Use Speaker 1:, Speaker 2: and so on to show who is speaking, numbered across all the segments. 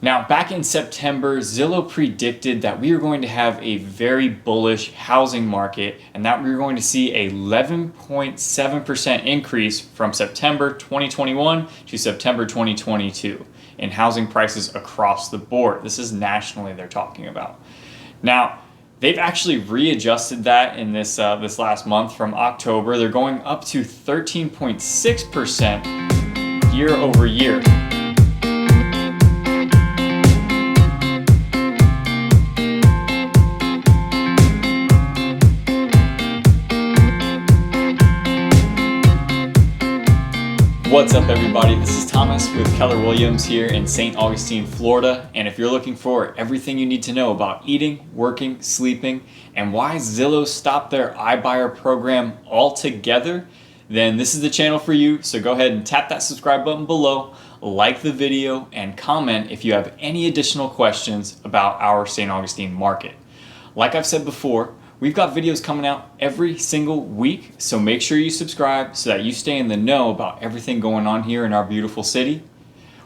Speaker 1: Now, back in September, Zillow predicted that we were going to have a very bullish housing market and that we were going to see a 11.7% increase from September 2021 to September 2022 in housing prices across the board. This is nationally they're talking about. Now, they've actually readjusted that in this last month from October. They're going up to 13.6% year over year. What's up, everybody? This is Thomas with Keller Williams here in St Augustine, Florida. And if you're looking for everything you need to know about eating, working, sleeping, and why Zillow stopped their iBuyer program altogether, then this is the channel for you. So go ahead and tap that subscribe button below, like the video, and comment if you have any additional questions about our St. Augustine market. Like I've said before, we've got videos coming out every single week, so make sure you subscribe so that you stay in the know about everything going on here in our beautiful city.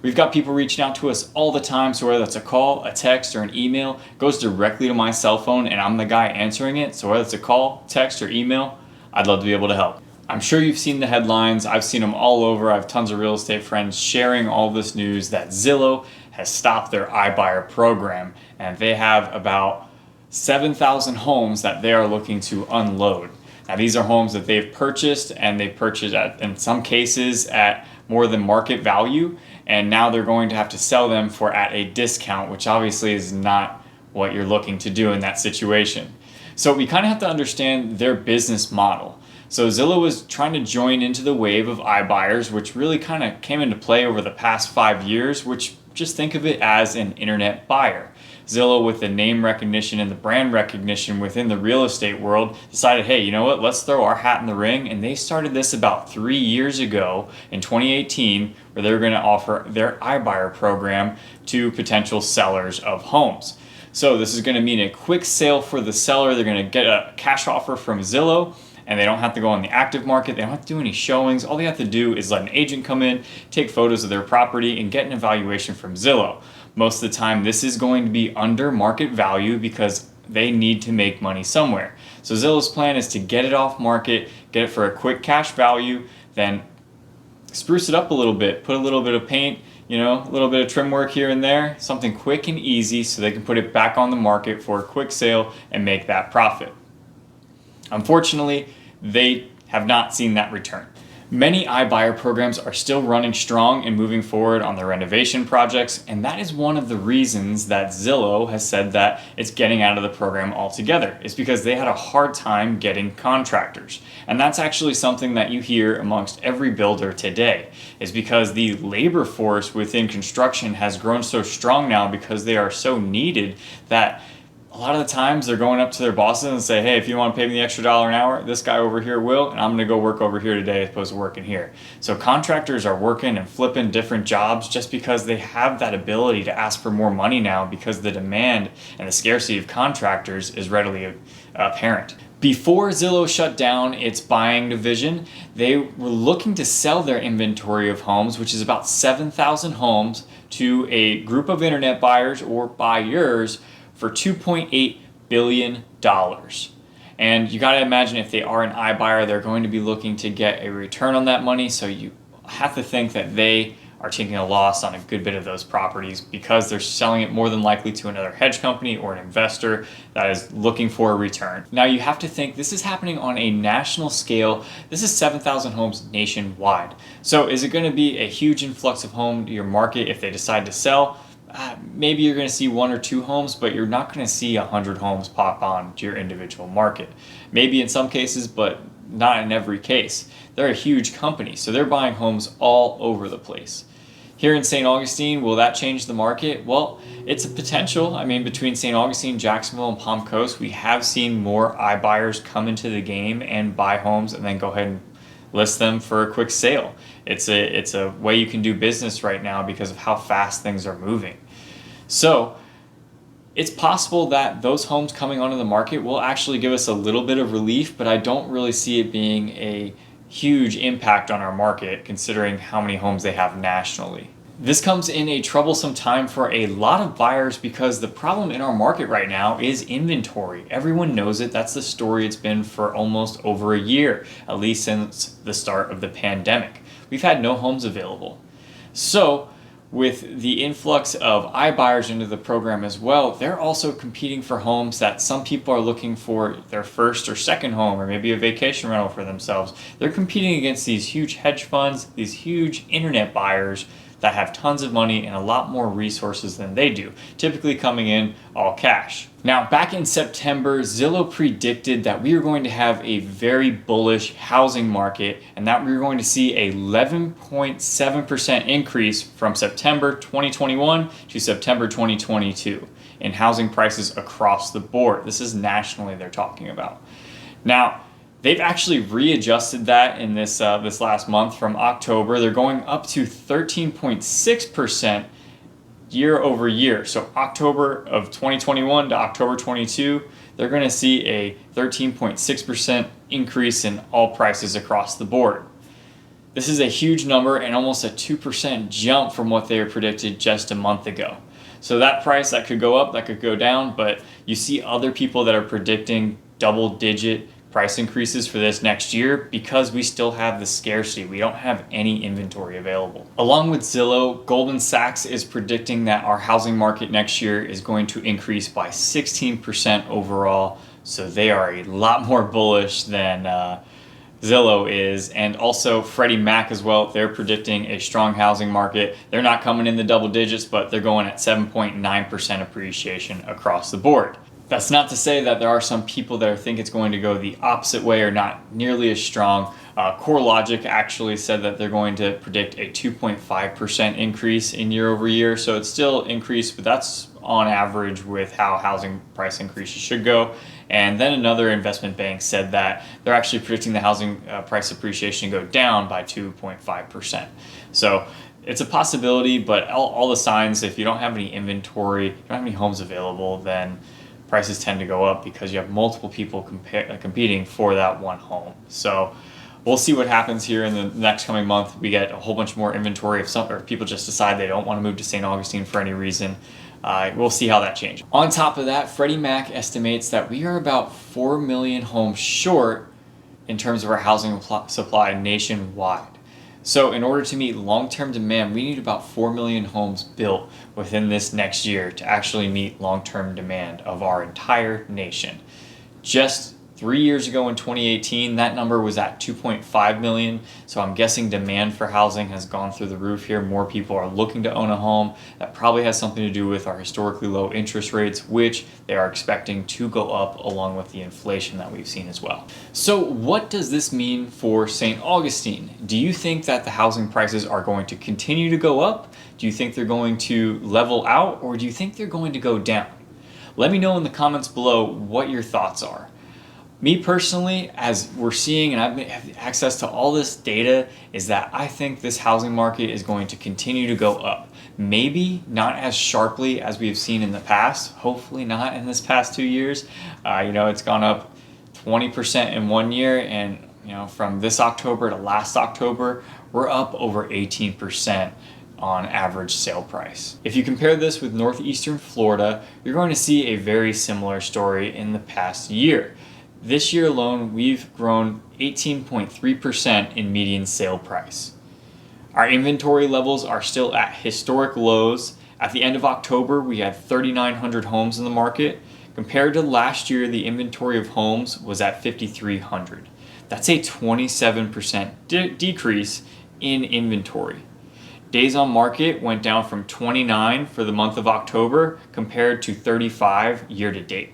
Speaker 1: We've got people reaching out to us all the time, so whether it's a call, a text, or an email, it goes directly to my cell phone and I'm the guy answering it. So whether it's a call, text, or email, I'd love to be able to help. I'm sure you've seen the headlines. I've seen them all over. I have tons of real estate friends sharing all this news that Zillow has stopped their iBuyer program, and they have about 7,000 homes that they are looking to unload. Now, these are homes that they've purchased, and they've purchased at, in some cases, at more than market value, and now they're going to have to sell them for at a discount, which obviously is not what you're looking to do in that situation. So we kind of have to understand their business model. So Zillow was trying to join into the wave of iBuyers, which really kind of came into play over the past 5 years, which just think of it as an internet buyer. Zillow, with the name recognition and the brand recognition within the real estate world, decided, hey, you know what, let's throw our hat in the ring. And they started this about 3 years ago in 2018, where they were going to offer their iBuyer program to potential sellers of homes. So this is going to mean a quick sale for the seller. They're going to get a cash offer from Zillow, and they don't have to go on the active market. They don't have to do any showings. All they have to do is let an agent come in, take photos of their property, and get an evaluation from Zillow. Most of the time, this is going to be under market value because they need to make money somewhere. So Zillow's plan is to get it off market, get it for a quick cash value, then spruce it up a little bit, put a little bit of paint, a little bit of trim work here and there, something quick and easy so they can put it back on the market for a quick sale and make that profit. Unfortunately, they have not seen that return. Many iBuyer programs are still running strong and moving forward on their renovation projects, and that is one of the reasons that Zillow has said that it's getting out of the program altogether. It's because they had a hard time getting contractors. And that's actually something that you hear amongst every builder today, is because the labor force within construction has grown so strong now because they are so needed that a lot of the times they're going up to their bosses and say, hey, if you want to pay me the extra $1 an hour, this guy over here will, and I'm going to go work over here today as opposed to working here. So contractors are working and flipping different jobs just because they have that ability to ask for more money now because the demand and the scarcity of contractors is readily apparent. Before Zillow shut down its buying division, they were looking to sell their inventory of homes, which is about 7,000 homes, to a group of internet buyers or buyers for $2.8 billion. And you got to imagine if they are an iBuyer, they're going to be looking to get a return on that money. So you have to think that they are taking a loss on a good bit of those properties because they're selling it more than likely to another hedge company or an investor that is looking for a return. Now you have to think this is happening on a national scale. This is 7,000 homes nationwide. So is it going to be a huge influx of home to your market if they decide to sell? Maybe you're going to see 1 or 2 homes, but you're not going to see 100 homes pop on to your individual market. Maybe in some cases, but not in every case. They're a huge company, so they're buying homes all over the place. Here in St. Augustine, will that change the market? Well, it's a potential. I mean, between St. Augustine, Jacksonville, and Palm Coast, we have seen more iBuyers come into the game and buy homes and then go ahead and list them for a quick sale. It's a way you can do business right now because of how fast things are moving. So it's possible that those homes coming onto the market will actually give us a little bit of relief, but I don't really see it being a huge impact on our market considering how many homes they have nationally. This comes in a troublesome time for a lot of buyers because the problem in our market right now is inventory. Everyone knows it. That's the story it's been for almost over a year, at least since the start of the pandemic. We've had no homes available. So with the influx of iBuyers into the program as well, they're also competing for homes that some people are looking for their first or second home, or maybe a vacation rental for themselves. They're competing against these huge hedge funds, these huge internet buyers that have tons of money and a lot more resources than they do, typically coming in all cash. Now, back in September, Zillow predicted that we were going to have a very bullish housing market and that we were going to see a 11.7% increase from September 2021 to September 2022 in housing prices across the board. This is nationally they're talking about. Now, they've actually readjusted that in this last month from October. They're going up to 13.6% year over year. So October of 2021 to October 22, they're going to see a 13.6% increase in all prices across the board. This is a huge number and almost a 2% jump from what they were predicted just a month ago. So that price, that could go up, that could go down, but you see other people that are predicting double-digit price increases for this next year because we still have the scarcity. We don't have any inventory available. Along with Zillow, Goldman Sachs is predicting that our housing market next year is going to increase by 16% overall. So they are a lot more bullish than Zillow is. And also Freddie Mac as well. They're predicting a strong housing market. They're not coming in the double digits, but they're going at 7.9% appreciation across the board. That's not to say that there are some people that think it's going to go the opposite way or not nearly as strong. CoreLogic actually said that they're going to predict a 2.5% increase in year over year. So it's still increased, but that's on average with how housing price increases should go. And then another investment bank said that they're actually predicting the housing price appreciation to go down by 2.5%. So it's a possibility, but all the signs, if you don't have any inventory, you don't have any homes available, then prices tend to go up because you have multiple people competing for that one home. So we'll see what happens here in the next coming month. We get a whole bunch more inventory or people just decide they don't want to move to St. Augustine for any reason. We'll see how that changes. On top of that, Freddie Mac estimates that we are about 4 million homes short in terms of our housing supply nationwide. So in order to meet long-term demand, we need about 4 million homes built within this next year to actually meet long-term demand of our entire nation. Just 3 years ago in 2018, that number was at 2.5 million. So I'm guessing demand for housing has gone through the roof here. More people are looking to own a home. That probably has something to do with our historically low interest rates, which they are expecting to go up along with the inflation that we've seen as well. So what does this mean for St. Augustine? Do you think that the housing prices are going to continue to go up? Do you think they're going to level out, or do you think they're going to go down? Let me know in the comments below what your thoughts are. Me personally, as we're seeing, and I've had access to all this data, is that I think this housing market is going to continue to go up. Maybe not as sharply as we've seen in the past. Hopefully not in this past 2 years. It's gone up 20% in 1 year, and from this October to last October, we're up over 18% on average sale price. If you compare this with northeastern Florida, you're going to see a very similar story in the past year. This year alone, we've grown 18.3% in median sale price. Our inventory levels are still at historic lows. At the end of October, we had 3,900 homes in the market. Compared to last year, the inventory of homes was at 5,300. That's a 27% decrease in inventory. Days on market went down from 29 for the month of October compared to 35 year to date.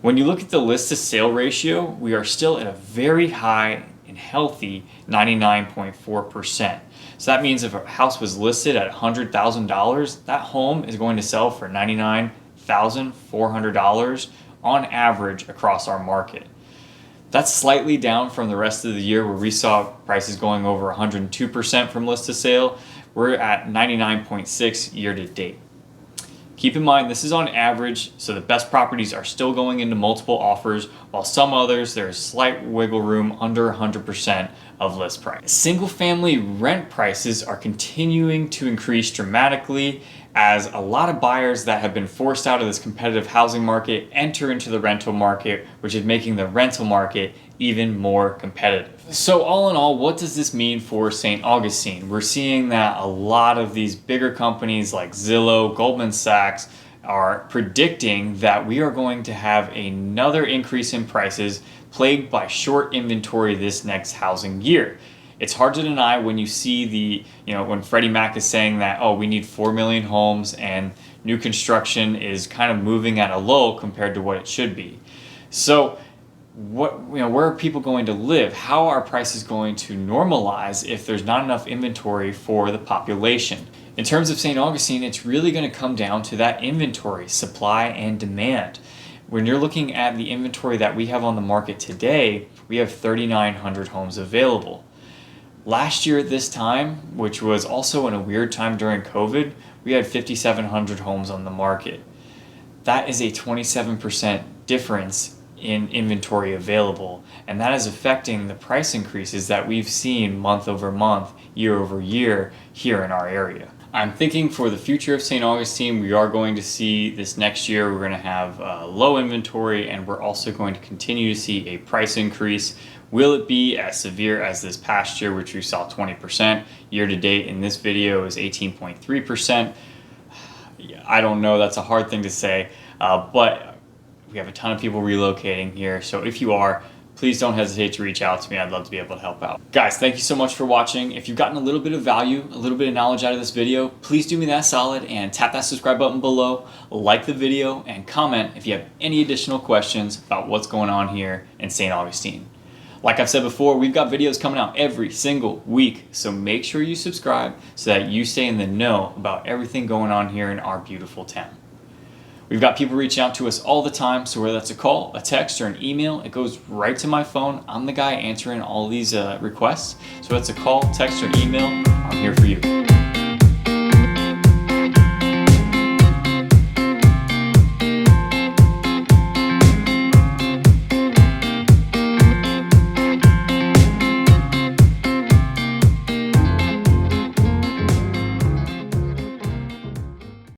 Speaker 1: When you look at the list to sale ratio, we are still at a very high and healthy 99.4%. So that means if a house was listed at $100,000, that home is going to sell for $99,400 on average across our market. That's slightly down from the rest of the year where we saw prices going over 102% from list to sale. We're at 99.6 year to date. Keep in mind, this is on average, so the best properties are still going into multiple offers, while some others, there's slight wiggle room under 100% of list price. Single family rent prices are continuing to increase dramatically as a lot of buyers that have been forced out of this competitive housing market enter into the rental market, which is making the rental market even more competitive. So all in all, what does this mean for St. Augustine? We're seeing that a lot of these bigger companies like Zillow, Goldman Sachs are predicting that we are going to have another increase in prices plagued by short inventory this next housing year. It's hard to deny when you see when Freddie Mac is saying that, oh, we need 4 million homes and new construction is kind of moving at a lull compared to what it should be. So where are people going to live? How are prices going to normalize if there's not enough inventory for the population? In terms of St. Augustine, it's really going to come down to that inventory, supply and demand. When you're looking at the inventory that we have on the market today, we have 3,900 homes available. Last year at this time, which was also in a weird time during COVID, we had 5,700 homes on the market. That is a 27% difference in inventory available, and that is affecting the price increases that we've seen month over month, year over year here in our area. I'm thinking for the future of St. Augustine, we are going to see this next year, we're going to have low inventory, and we're also going to continue to see a price increase. Will it be as severe as this past year, which we saw 20%? Year to date in this video is 18.3%. I don't know, that's a hard thing to say, but we have a ton of people relocating here, so if you are, please don't hesitate to reach out to me. I'd love to be able to help out. Guys, thank you so much for watching. If you've gotten a little bit of value, a little bit of knowledge out of this video, please do me that solid and tap that subscribe button below, like the video, and comment if you have any additional questions about what's going on here in St. Augustine. Like I've said before, we've got videos coming out every single week, so make sure you subscribe so that you stay in the know about everything going on here in our beautiful town. We've got people reaching out to us all the time, so whether that's a call, a text, or an email, it goes right to my phone. I'm the guy answering all these requests. So whether it's a call, text, or email, I'm here for you.